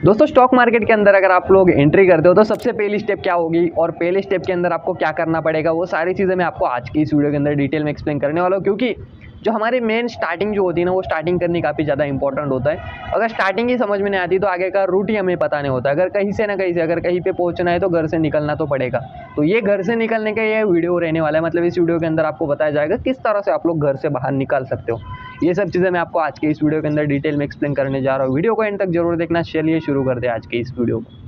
दोस्तों stock market के अंदर अगर आप लोग एंट्री करते हो तो सबसे पहली स्टेप क्या होगी और पहले स्टेप के अंदर आपको क्या करना पड़ेगा, वो सारी चीज़ें मैं आपको आज की इस वीडियो के अंदर डिटेल में एक्सप्लेन करने वाला हूँ। क्योंकि जो हमारी मेन स्टार्टिंग जो होती है ना, वो स्टार्टिंग करनी काफ़ी ज़्यादा इंपॉर्टेंट होता है। अगर स्टार्टिंग ही समझ में नहीं आती तो आगे का रूट ही हमें पता नहीं होता। अगर कहीं से ना कहीं से अगर कहीं पे पहुंचना है तो घर से निकलना तो पड़ेगा। तो ये घर से निकलने का ये वीडियो रहने वाला है। मतलब इस वीडियो के अंदर आपको बताया जाएगा किस तरह से आप लोग घर से बाहर निकल सकते हो। ये सब चीज़ें मैं आपको आज के इस वीडियो के अंदर डिटेल में एक्सप्लेन करने जा रहा हूँ। वीडियो को एंड तक जरूर देखना। चलिए शुरू करते हैं आज के इस वीडियो को।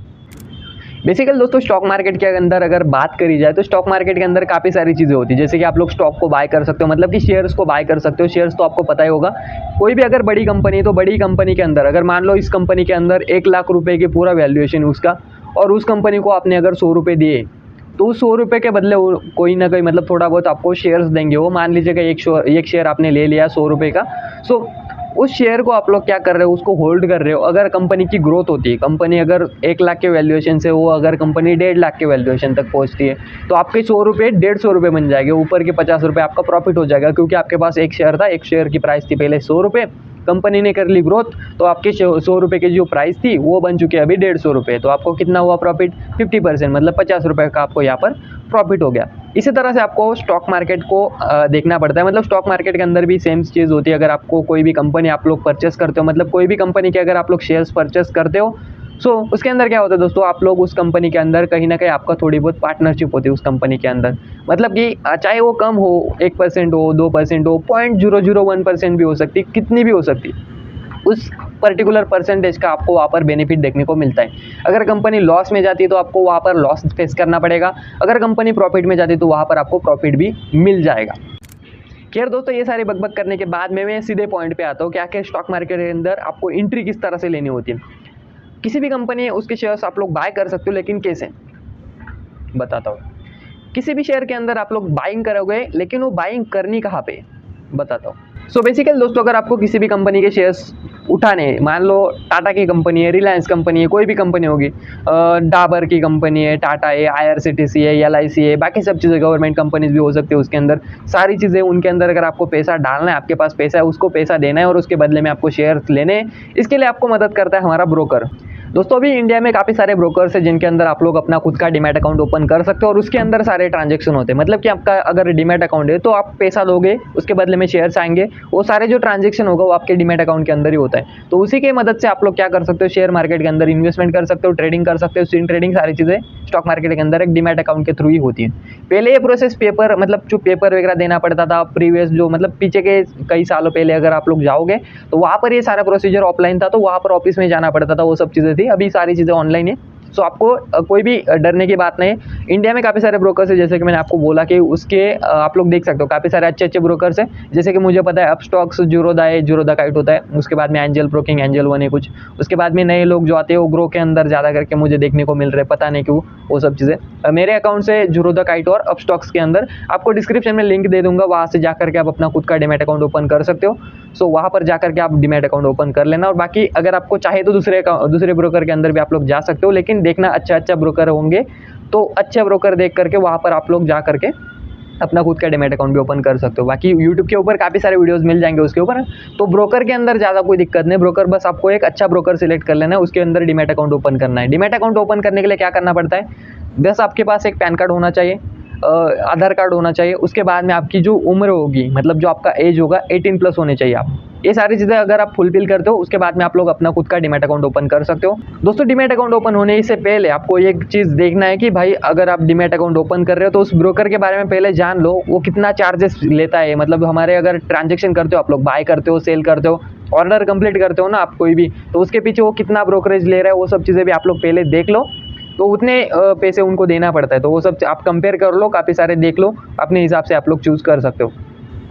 बेसिकली दोस्तों स्टॉक मार्केट के अंदर अगर बात करी जाए तो स्टॉक मार्केट के अंदर काफ़ी सारी चीज़ें होती है। जैसे कि आप लोग स्टॉक को बाय कर सकते हो, मतलब कि शेयर्स को बाय कर सकते हो। शेयर्स तो आपको पता ही होगा, कोई भी अगर बड़ी कंपनी है तो बड़ी कंपनी के अंदर अगर मान लो इस कंपनी के अंदर 1 लाख रुपए की पूरा वैल्यूएशन उसका, और उस कंपनी को आपने अगर 100 रुपये दिए तो उस 100 रुपये के बदले वो कोई ना कोई मतलब थोड़ा बहुत आपको शेयर्स देंगे। वो मान लीजिएगा एक शेयर आपने ले लिया 100 रुपये का। सो उस शेयर को आप लोग क्या कर रहे हो, उसको होल्ड कर रहे हो। अगर कंपनी की ग्रोथ होती है, कंपनी अगर 1 लाख के वैल्यूएशन से वो अगर कंपनी 1.5 लाख के वैल्यूएशन तक पहुंचती है तो आपके 100 रुपये 150 रुपये बन जाएंगे। ऊपर के 50 रुपये आपका प्रॉफिट हो जाएगा। क्योंकि आपके पास एक शेयर था, एक शेयर की प्राइस थी पहले 100 रुपये, कंपनी ने कर ली ग्रोथ तो आपके 100 रुपये की जो प्राइस थी वो बन चुकी है अभी 150 रुपये। तो आपको कितना हुआ प्रॉफिट, 50%, मतलब 50 रुपये का आपको यहाँ पर प्रॉफिट हो गया। इसी तरह से आपको स्टॉक मार्केट को देखना पड़ता है। मतलब स्टॉक मार्केट के अंदर भी सेम चीज़ होती है। अगर आपको कोई भी कंपनी आप लोग परचेस करते हो, मतलब कोई भी कंपनी के अगर आप लोग शेयर्स परचेस करते हो, उसके अंदर क्या होता है दोस्तों, आप लोग उस कंपनी के अंदर कहीं ना कहीं आपका थोड़ी बहुत पार्टनरशिप होती है उस कंपनी के अंदर। मतलब कि चाहे वो कम हो, 1% हो, 2% हो, 0.001% भी हो सकती, कितनी भी हो सकती, उस पर्टिकुलर परसेंटेज का आपको वहाँ पर बेनिफिट देखने को मिलता है। अगर कंपनी लॉस में जाती है तो आपको वहाँ पर लॉस फेस करना पड़ेगा। अगर कंपनी प्रॉफिट में जाती है तो वहाँ पर आपको प्रॉफिट भी मिल जाएगा। खैर दोस्तों, ये सारी बकबक करने के बाद मैं सीधे पॉइंट पे आता हूँ। क्या स्टॉक मार्केट के अंदर आपको एंट्री किस तरह से लेनी होती है। किसी भी कंपनी उसके शेयर्स आप लोग बाय कर सकते हो, लेकिन कैसे बताता हूँ। किसी भी शेयर के अंदर आप लोग बाइंग करोगे, लेकिन वो बाइंग करनी कहाँ पे बताता हूँ। बेसिकली दोस्तों, अगर आपको किसी भी कंपनी के शेयर्स उठाने, मान लो टाटा की कंपनी है, रिलायंस कंपनी है, कोई भी कंपनी होगी, डाबर की कंपनी है, टाटा है, IRCTC है, LIC है, बाकी सब चीज़ें गवर्नमेंट कंपनीज भी हो सकती है। उसके अंदर सारी चीज़ें, उनके अंदर अगर आपको पैसा डालना है, आपके पास पैसा है, उसको पैसा देना है और उसके बदले में आपको शेयर्स लेने हैं, इसके लिए आपको मदद करता है हमारा ब्रोकर। दोस्तों अभी इंडिया में काफ़ी सारे ब्रोकर्स हैं जिनके अंदर आप लोग अपना खुद का डीमैट अकाउंट ओपन कर सकते हो और उसके अंदर सारे ट्रांजैक्शन होते हैं। मतलब कि आपका अगर डीमैट अकाउंट है तो आप पैसा दोगे, उसके बदले में शेयर्स आएंगे, वो सारे जो ट्रांजैक्शन होगा वो आपके डीमैट अकाउंट के अंदर ही होता है। तो उसी की मदद से आप लोग क्या कर सकते हो, शेयर मार्केट के अंदर इन्वेस्टमेंट कर सकते हो, ट्रेडिंग कर सकते हो, स्विंग ट्रेडिंग, सारी चीज़ें स्टॉक मार्केट के अंदर एक डीमैट अकाउंट के थ्रू ही होती है। पहले ये प्रोसेस पेपर, मतलब जो पेपर वगैरह देना पड़ता था प्रीवियस, जो मतलब पीछे के कई सालों पहले अगर आप लोग जाओगे तो वहाँ पर ये सारा प्रोसीजर ऑफलाइन था, तो वहाँ पर ऑफिस में जाना पड़ता था, वो सब चीज़ें थी। अभी सारी चीज़ें ऑनलाइन है। आपको कोई भी डरने की बात नहीं। इंडिया में काफ़ी सारे ब्रोकर्स है, जैसे कि मैंने आपको बोला कि उसके आप लोग देख सकते हो काफ़ी सारे अच्छे अच्छे ब्रोकर्स हैं। जैसे कि मुझे पता है अपस्टॉक्स, जीरोधा है, जीरोधा काइट होता है। उसके बाद में एंजल ब्रोकिंग, एंजल वन है कुछ। उसके बाद में नए लोग जो आते हैं वो ग्रो के अंदर ज़्यादा करके मुझे देखने को मिल रहे हैं, पता नहीं क्यों वो सब चीज़ें। मेरे अकाउंट से जीरोधा काइट और अपस्टॉक्स के अंदर आपको डिस्क्रिप्शन में लिंक दे दूंगा, वहाँ से जाकर के आप अपना खुद का डीमैट अकाउंट ओपन कर सकते हो। वहाँ पर जाकर के आप डीमैट अकाउंट ओपन कर लेना। और बाकी अगर आपको चाहे तो दूसरे ब्रोकर के अंदर भी आप लोग जा सकते हो, लेकिन देखना अच्छा ब्रोकर होंगे, तो अच्छे ब्रोकर देख करके वहाँ पर आप लोग जा करके अपना खुद का डीमैट अकाउंट भी ओपन कर सकते हो। बाकी यूट्यूब के ऊपर काफ़ी सारे वीडियोस मिल जाएंगे उसके ऊपर। तो ब्रोकर के अंदर ज़्यादा कोई दिक्कत नहीं। ब्रोकर बस आपको एक अच्छा ब्रोकर सिलेक्ट कर लेना है, उसके अंदर डीमैट अकाउंट ओपन करना है। डीमैट अकाउंट ओपन करने के लिए क्या करना पड़ता है, बस आपके पास एक पैन कार्ड होना चाहिए, आधार कार्ड होना चाहिए। उसके बाद में आपकी जो उम्र होगी, मतलब जो आपका एज होगा 18+ होने चाहिए आप। ये सारी चीज़ें अगर आप फुलफिल करते हो, उसके बाद में आप लोग अपना खुद का डीमैट अकाउंट ओपन कर सकते हो। दोस्तों डीमैट अकाउंट ओपन होने से पहले आपको एक चीज़ देखना है कि भाई अगर आप डीमैट अकाउंट ओपन कर रहे हो तो उस ब्रोकर के बारे में पहले जान लो, वो कितना चार्जेस लेता है। मतलब हमारे अगर ट्रांजेक्शन करते हो, आप लोग बाय करते हो, सेल करते हो, ऑर्डर कंप्लीट करते हो ना आप कोई भी, तो उसके पीछे वो कितना ब्रोकरेज ले रहा है, वो सब चीज़ें भी आप लोग पहले देख लो। तो उतने पैसे उनको देना पड़ता है, तो वो सब आप कंपेयर कर लो, काफ़ी सारे देख लो, अपने हिसाब से आप लोग चूज़ कर सकते हो।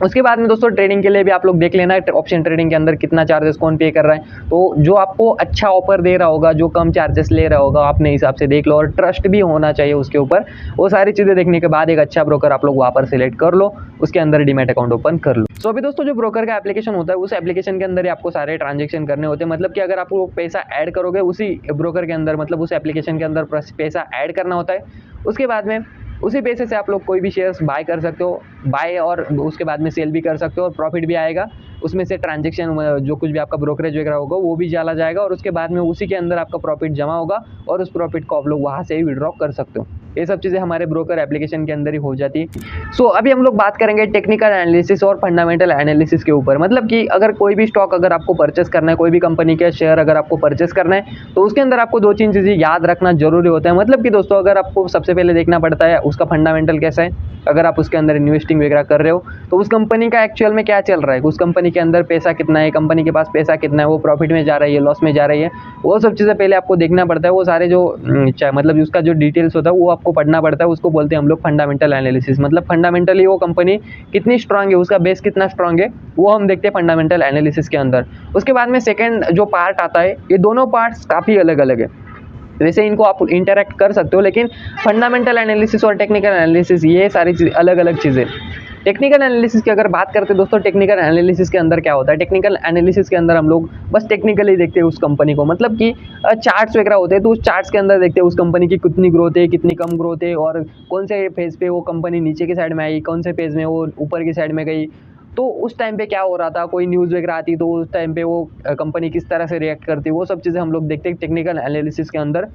उसके बाद में दोस्तों ट्रेडिंग के लिए भी आप लोग देख लेना ऑप्शन ट्रेडिंग के अंदर कितना चार्जेस कौन पे कर रहा है। तो जो आपको अच्छा ऑफर दे रहा होगा, जो कम चार्जेस ले रहा होगा, अपने हिसाब से देख लो। और ट्रस्ट भी होना चाहिए उसके ऊपर। वो सारी चीज़ें देखने के बाद एक अच्छा ब्रोकर आप लोग वहाँ पर सिलेक्ट कर लो, उसके अंदर डीमैट अकाउंट ओपन कर लो। अभी दोस्तों जो ब्रोकर का एप्लीकेशन होता है, उस एप्लीकेशन के अंदर ही आपको सारे ट्रांजेक्शन करने होते हैं। मतलब कि अगर आपको पैसा ऐड करोगे उसी ब्रोकर के अंदर, मतलब उस एप्लीकेशन के अंदर पैसा ऐड करना होता है। उसके बाद में उसी पैसे से आप लोग कोई भी शेयर्स बाय कर सकते हो, बाय और उसके बाद में सेल भी कर सकते हो और प्रॉफिट भी आएगा। उसमें से ट्रांजेक्शन जो कुछ भी आपका ब्रोकरेज वगैरह होगा वो भी डाला जाएगा और उसके बाद में उसी के अंदर आपका प्रॉफिट जमा होगा और उस प्रॉफिट को आप लोग वहाँ से ही विड्रॉ कर सकते हो। ये सब चीज़ें हमारे ब्रोकर एप्लीकेशन के अंदर ही हो जाती है। सो अभी हम लोग बात करेंगे टेक्निकल एनालिसिस और फंडामेंटल एनालिसिस के ऊपर। मतलब कि अगर कोई भी स्टॉक अगर आपको परचेस करना है, कोई भी कंपनी के शेयर अगर आपको परचेस करना है, तो उसके अंदर आपको 2-3 चीज़ें याद रखना जरूरी होता है। मतलब कि दोस्तों अगर आपको सबसे पहले देखना पड़ता है उसका फंडामेंटल कैसा है, अगर आप उसके अंदर इन्वेस्टिंग वगैरह कर रहे हो तो उस कंपनी का एक्चुअल में क्या चल रहा है, उस कंपनी के अंदर पैसा कितना है, कंपनी के पास पैसा कितना है, वो प्रॉफिट में जा रही है, लॉस में जा रही है, वो सब चीज़ें पहले आपको देखना पड़ता है। वो सारे जो मतलब उसका जो डिटेल्स होता है वो आपको पढ़ना पड़ता है। उसको बोलते हैं हम लोग फंडामेंटल एनालिसिस। मतलब फंडामेंटली वो कंपनी कितनी स्ट्रांग है, उसका बेस कितना स्ट्रांग है, वो हम देखते हैं फंडामेंटल एनालिसिस के अंदर। उसके बाद में सेकेंड जो पार्ट आता है, ये दोनों पार्ट्स काफ़ी अलग अलग है, वैसे इनको आप इंटरेक्ट कर सकते हो, लेकिन फंडामेंटल एनालिसिस और टेक्निकल एनालिसिस ये सारी चीज़ अलग अलग चीज़ें। टेक्निकल एनालिसिस की अगर बात करते हैं दोस्तों, टेक्निकल एनालिसिस के अंदर क्या होता है, टेक्निकल एनालिसिस के अंदर हम लोग बस टेक्निकली देखते हैं उस कंपनी को। मतलब कि चार्ट्स वगैरह होते हैं तो उस चार्ट्स के अंदर देखते हैं उस कंपनी की कितनी ग्रोथ है, कितनी कम ग्रोथ है, और कौन से फेज पे वो कंपनी नीचे की साइड में आई, कौन से फेज में वो ऊपर की साइड में गई, तो उस टाइम पे क्या हो रहा था, कोई न्यूज़ वगैरह आती तो उस टाइम पे वो कंपनी किस तरह से रिएक्ट करती, वो सब चीज़ें हम लोग देखते हैं टेक्निकल एनालिसिस के अंदर।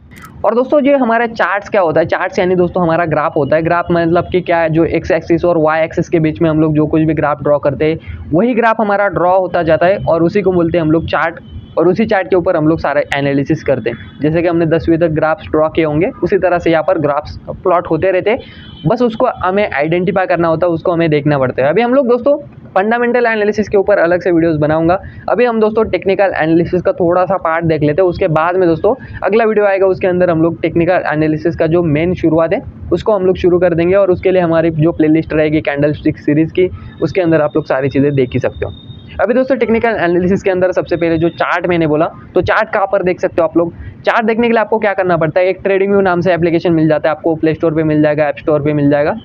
और दोस्तों ये हमारा चार्ट्स क्या होता है, चार्ट्स यानी दोस्तों हमारा ग्राफ होता है। ग्राफ मतलब कि क्या है, जो एक्स एक्सिस और वाई एक्सिस के बीच में हम लोग जो कुछ भी ग्राफ ड्रॉ करते हैं वही ग्राफ हमारा ड्रॉ होता जाता है और उसी को बोलते हैं हम लोग चार्ट। और उसी चार्ट के ऊपर हम लोग सारा एनालिसिस करते हैं। जैसे कि हमने 10वीं तक ग्राफ्स ड्रॉ किए होंगे उसी तरह से यहाँ पर ग्राफ्स प्लॉट होते रहते हैं, बस उसको हमें आइडेंटिफाई करना होता है, उसको हमें देखना पड़ता है। अभी हम लोग दोस्तों फंडामेंटल एनालिसिस के ऊपर अलग से वीडियोस बनाऊंगा। अभी हम दोस्तों टेक्निकल एनालिसिस का थोड़ा सा पार्ट देख लेते हैं, उसके बाद में दोस्तों अगला वीडियो आएगा, उसके अंदर हम लोग टेक्निकल एनालिसिस का जो मेन शुरुआत है उसको हम लोग शुरू कर देंगे। और उसके लिए हमारी जो प्लेलिस्ट रहेगी कैंडलस्टिक सीरीज़ की, उसके अंदर आप लोग सारी चीज़ें देख ही सकते हो। अभी दोस्तों टेक्निकल एनालिसिस के अंदर सबसे पहले जो चार्ट मैंने बोला, तो चार्ट कहाँ पर देख सकते हो आप लोग। चार्ट देखने के लिए आपको क्या करना पड़ता है, एक ट्रेडिंग व्यू नाम से एप्लीकेशन मिल जाता है आपको, प्ले स्टोर पे मिल जाएगा, ऐप स्टोर पे मिल जाएगा।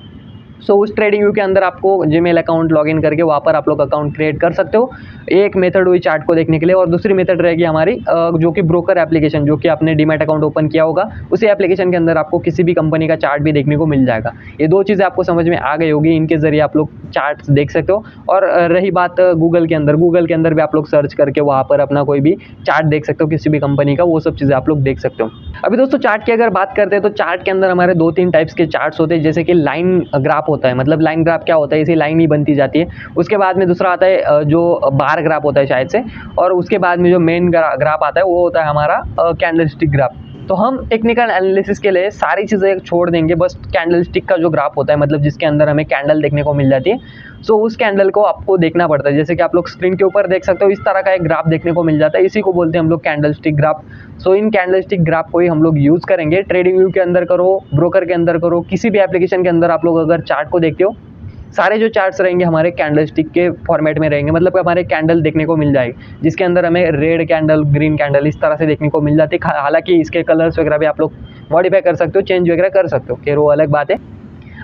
सो उस ट्रेडिंग व्यू के अंदर आपको जीमेल अकाउंट लॉगिन करके वहाँ पर आप लोग अकाउंट क्रिएट कर सकते हो। एक मेथड हुई चार्ट को देखने के लिए, और दूसरी मेथड रहेगी हमारी जो कि ब्रोकर एप्लीकेशन, जो कि आपने डीमैट अकाउंट ओपन किया होगा उसी एप्लीकेशन के अंदर आपको किसी भी कंपनी का चार्ट भी देखने को मिल जाएगा। ये दो चीज़ें आपको समझ में आ गई होगी, इनके जरिए आप लोग चार्ट्स देख सकते हो। और रही बात गूगल के अंदर भी आप लोग सर्च करके वहाँ पर अपना कोई भी चार्ट देख सकते हो किसी भी कंपनी का, वो सब चीज़ें आप लोग देख सकते हो। अभी दोस्तों चार्ट की अगर बात करते हैं तो चार्ट के अंदर हमारे 2-3 टाइप्स के चार्ट्स होते हैं। जैसे कि लाइन ग्राफ होता है, मतलब लाइन ग्राफ क्या होता है, इसी लाइन ही बनती जाती है। उसके बाद में दूसरा आता है जो बार ग्राफ होता है शायद से, और उसके बाद में जो मेन ग्राफ आता है वो होता है हमारा कैंडलस्टिक ग्राफ। तो हम टेक्निकल एनालिसिस के लिए सारी चीज़ें छोड़ देंगे, बस कैंडलस्टिक का जो ग्राफ होता है, मतलब जिसके अंदर हमें कैंडल देखने को मिल जाती है, सो उस कैंडल को आपको देखना पड़ता है। जैसे कि आप लोग स्क्रीन के ऊपर देख सकते हो, इस तरह का एक ग्राफ देखने को मिल जाता है, इसी को बोलते हैं हम लोग कैंडलस्टिक ग्राफ। सो इन कैंडलस्टिक ग्राफ को ही हम लोग यूज़ करेंगे। ट्रेडिंग व्यू के अंदर करो, ब्रोकर के अंदर करो, किसी भी एप्लीकेशन के अंदर आप लोग अगर चार्ट को देखते हो, सारे जो चार्ट्स रहेंगे हमारे कैंडलस्टिक के फॉर्मेट में रहेंगे। मतलब हमारे कैंडल देखने को मिल जाएगी, जिसके अंदर हमें रेड कैंडल, ग्रीन कैंडल इस तरह से देखने को मिल जाती है। हालांकि इसके कलर्स वगैरह भी आप लोग मॉडिफाई कर सकते हो, चेंज वगैरह कर सकते हो, खैर वो अलग बात है।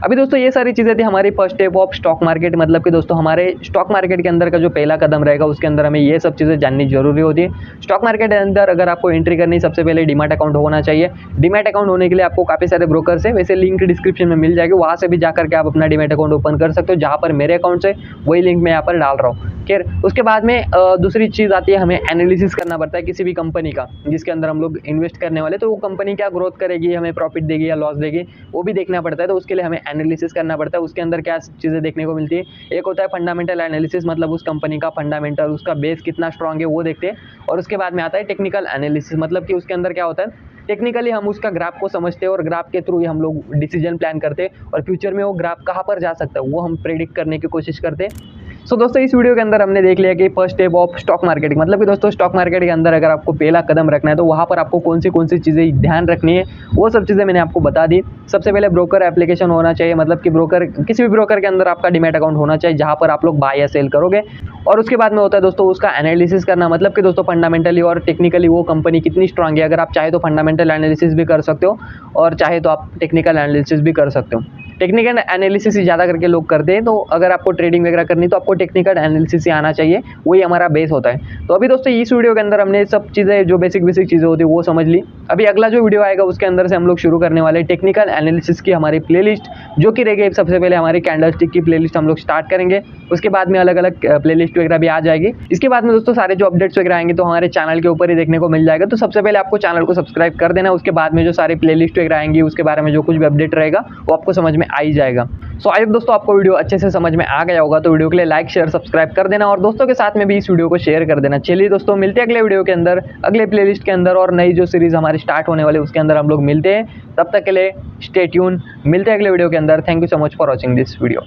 अभी दोस्तों ये सारी चीज़ें थी हमारी first step of stock market. मतलब कि दोस्तों हमारे स्टॉक मार्केट के अंदर का जो पहला कदम रहेगा उसके अंदर हमें ये सब चीज़ें जाननी जरूरी होती है। स्टॉक मार्केट के अंदर अगर आपको एंट्री करनी है, सबसे पहले डीमैट अकाउंट होना चाहिए। डीमैट अकाउंट होने के लिए आपको काफ़ी सारे ब्रोकर है, वैसे लिंक डिस्क्रिप्शन में मिल जाएगी, वहाँ से भी जाकर के आप अपना डीमैट अकाउंट ओपन कर सकते हो। जहाँ पर मेरे अकाउंट से वही लिंक मैं यहाँ पर डाल रहा हूँ। खैर उसके बाद में दूसरी चीज़ आती है, हमें एनालिसिस करना पड़ता है किसी भी कंपनी का जिसके अंदर हम लोग इन्वेस्ट करने वाले, तो वो कंपनी क्या ग्रोथ करेगी, हमें प्रॉफिट देगी या लॉस देगी, वो भी देखना पड़ता है। तो उसके लिए हमें एनालिसिस करना पड़ता है। उसके अंदर क्या चीज़ें देखने को मिलती है, एक होता है फंडामेंटल एनालिसिस, मतलब उस कंपनी का फंडामेंटल, उसका बेस कितना स्ट्रांग है वो देखते हैं। और उसके बाद में आता है टेक्निकल एनालिसिस, मतलब कि उसके अंदर क्या होता है, टेक्निकली हम उसका ग्राफ को समझते हैं और ग्राफ के थ्रू ही हम लोग डिसीजन प्लान करते हैं, और फ्यूचर में वो ग्राफ कहाँ पर जा सकता है वो हम प्रेडिक्ट करने की कोशिश करते हैं। सो दोस्तों इस वीडियो के अंदर हमने देख लिया कि first step of stock market, मतलब कि दोस्तों स्टॉक मार्केट के अंदर अगर आपको पहला कदम रखना है तो वहाँ पर आपको कौन सी चीज़ें ध्यान रखनी है, वो सब चीज़ें मैंने आपको बता दी। सबसे पहले ब्रोकर एप्लीकेशन होना चाहिए, मतलब कि ब्रोकर, किसी भी ब्रोकर के अंदर आपका डीमैट अकाउंट होना चाहिए जहाँ पर आप लोग बाय या सेल करोगे। और उसके बाद में होता है दोस्तों उसका एनालिसिस करना, मतलब कि दोस्तों फंडामेंटली और टेक्निकली वो कंपनी कितनी स्ट्रांग है। अगर आप चाहे तो फंडामेंटल एनालिसिस भी कर सकते हो और चाहे तो आप टेक्निकल एनालिसिस भी कर सकते हो। टेक्निकल एनालिसिस ही ज़्यादा करके लोग करते हैं। तो अगर आपको ट्रेडिंग वगैरह करनी तो आपको टेक्निकल एनालिसिस ही आना चाहिए, वही हमारा बेस होता है। तो अभी दोस्तों इस वीडियो के अंदर हमने सब चीज़ें जो बेसिक चीज़ें होती है वो समझ ली। अभी अगला जो वीडियो आएगा उसके अंदर से हम लोग शुरू करने वाले टेक्निकल एनालिसिस की हमारी प्लेलिस्ट, जो कि रहेगी सबसे पहले हमारी कैंडलस्टिक की प्लेलिस्ट हम लोग स्टार्ट करेंगे। उसके बाद में अलग अलग प्लेलिस्ट वगैरह भी आ जाएगी। इसके बाद में दोस्तों सारे जो अपडेट्स वगैरह आएंगे तो हमारे चैनल के ऊपर ही देखने को मिल जाएगा। तो सबसे पहले आपको चैनल को सब्सक्राइब कर देना, उसके बाद में जो सारी प्लेलिस्ट वगैरह आएंगी उसके बारे में जो कुछ भी अपडेट रहेगा वो आपको समझ में आ ही जाएगा। सो आई होप दोस्तों आपको वीडियो अच्छे से समझ में आ गया होगा। तो वीडियो के लिए लाइक शेयर सब्सक्राइब कर देना और दोस्तों के साथ में भी इस वीडियो को शेयर कर देना। चलिए दोस्तों मिलते हैं अगले वीडियो के अंदर, अगले प्लेलिस्ट के अंदर, और नई जो सीरीज हमारी स्टार्ट होने वाली उसके अंदर हम लोग मिलते हैं। तब तक के लिए स्टे ट्यून, मिलते हैं अगले वीडियो के अंदर। Thank you so much for watching this video.